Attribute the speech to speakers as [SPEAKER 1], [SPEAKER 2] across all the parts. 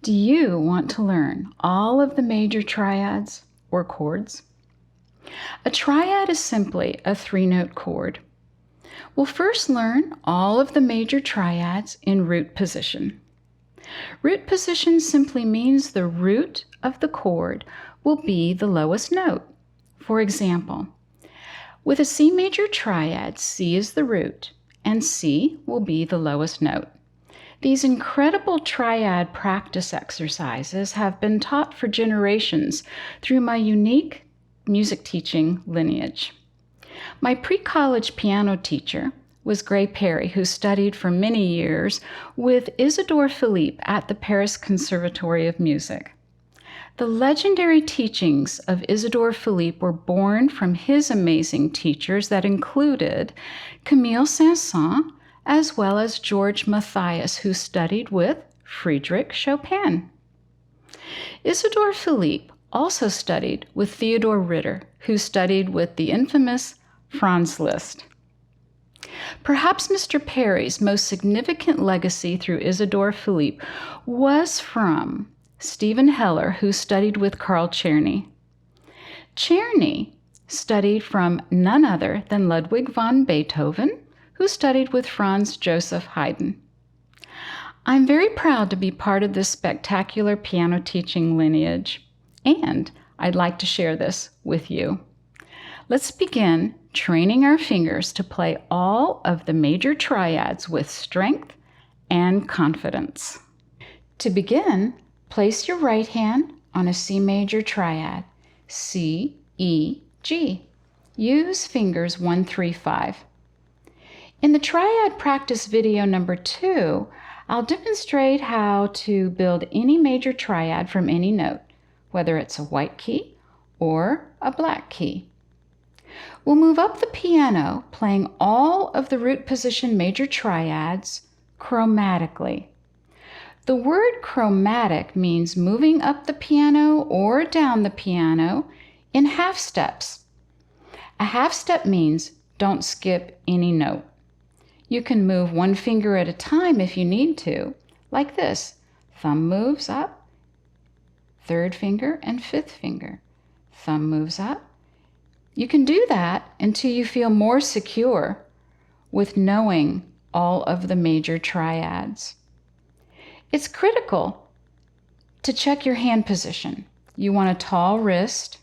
[SPEAKER 1] Do you want to learn all of the major triads or chords? A triad is simply a three-note chord. We'll first learn all of the major triads in root position. Root position simply means the root of the chord will be the lowest note. For example, with a C major triad, C is the root, and C will be the lowest note. These incredible triad practice exercises have been taught for generations through my unique music teaching lineage. My pre-college piano teacher was Gray Perry, who studied for many years with Isidore Philippe at the Paris Conservatory of Music. The legendary teachings of Isidore Philippe were born from his amazing teachers that included Camille Saint-Saëns, as well as George Mathias, who studied with Friedrich Chopin. Isidore Philippe also studied with Theodore Ritter, who studied with the infamous Franz Liszt. Perhaps Mr. Perry's most significant legacy through Isidore Philippe was from Stephen Heller, who studied with Carl Czerny. Czerny studied from none other than Ludwig van Beethoven, who studied with Franz Joseph Haydn. I'm very proud to be part of this spectacular piano teaching lineage, and I'd like to share this with you. Let's begin training our fingers to play all of the major triads with strength and confidence. To begin, place your right hand on a C major triad, C, E, G. Use fingers 1, 3, 5. In the triad practice video number 2, I'll demonstrate how to build any major triad from any note, whether it's a white key or a black key. We'll move up the piano, playing all of the root position major triads chromatically. The word chromatic means moving up the piano or down the piano in half steps. A half step means don't skip any note. You can move one finger at a time if you need to, like this. Thumb moves up, third finger and fifth finger. Thumb moves up. You can do that until you feel more secure with knowing all of the major triads. It's critical to check your hand position. You want a tall wrist.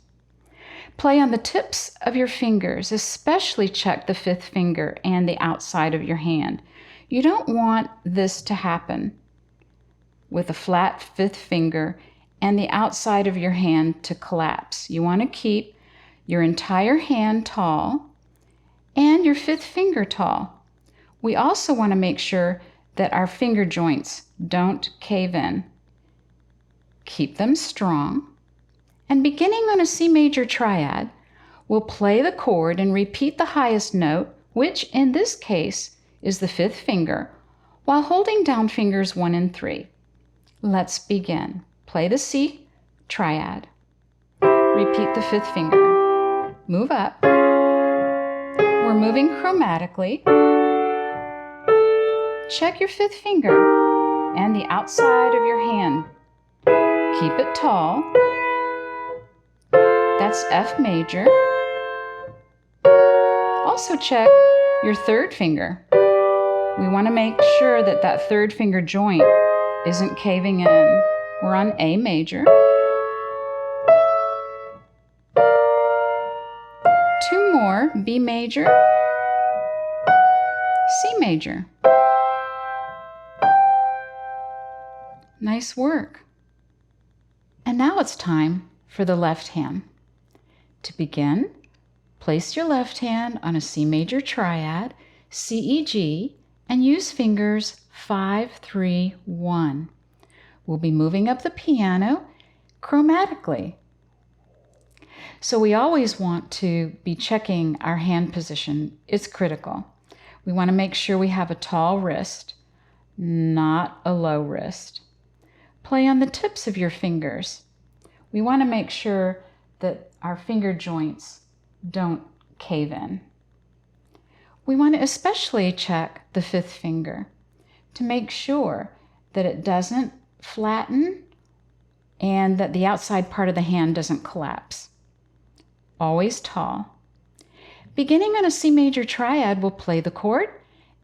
[SPEAKER 1] Play on the tips of your fingers, especially check the fifth finger and the outside of your hand. You don't want this to happen with a flat fifth finger and the outside of your hand to collapse. You want to keep your entire hand tall and your fifth finger tall. We also want to make sure that our finger joints don't cave in. Keep them strong. And beginning on a C major triad, we'll play the chord and repeat the highest note, which in this case is the fifth finger, while holding down fingers 1 and 3. Let's begin. Play the C triad. Repeat the fifth finger. Move up. We're moving chromatically. Check your fifth finger and the outside of your hand. Keep it tall. That's F major. Also check your third finger. We want to make sure that that third finger joint isn't caving in. We're on A major. 2 more, B major, C major. Nice work. And now it's time for the left hand. To begin, place your left hand on a C major triad, C, E, G, and use fingers 5, 3, 1. We'll be moving up the piano chromatically. So we always want to be checking our hand position. It's critical. We want to make sure we have a tall wrist, not a low wrist. Play on the tips of your fingers. We want to make sure that our finger joints don't cave in. We want to especially check the fifth finger to make sure that it doesn't flatten and that the outside part of the hand doesn't collapse. Always tall. Beginning on a C major triad, we'll play the chord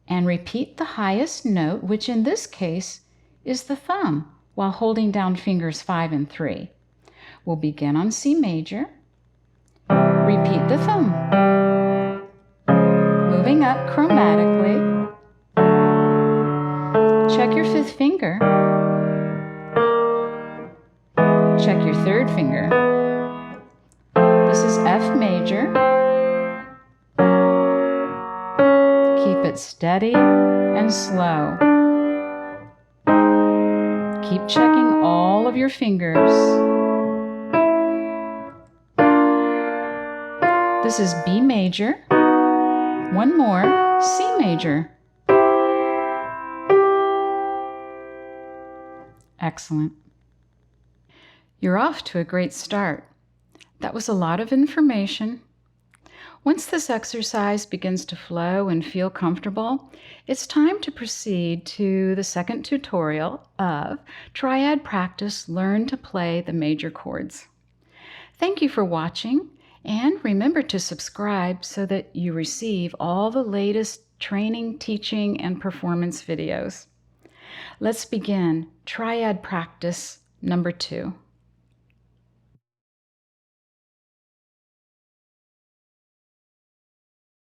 [SPEAKER 1] and repeat the highest note, which in this case is the thumb, while holding down fingers 5 and 3. We'll begin on C major, repeat the thumb, moving up chromatically. Check your 5th finger, check your 3rd finger. This is F major. Keep it steady and slow. Keep checking all of your fingers. This is B major. One more, C major. Excellent. You're off to a great start. That was a lot of information. Once this exercise begins to flow and feel comfortable, it's time to proceed to the second tutorial of Triad Practice Learn to Play the Major Chords. Thank you for watching, and remember to subscribe so that you receive all the latest training, teaching, and performance videos. Let's begin Triad Practice number 2.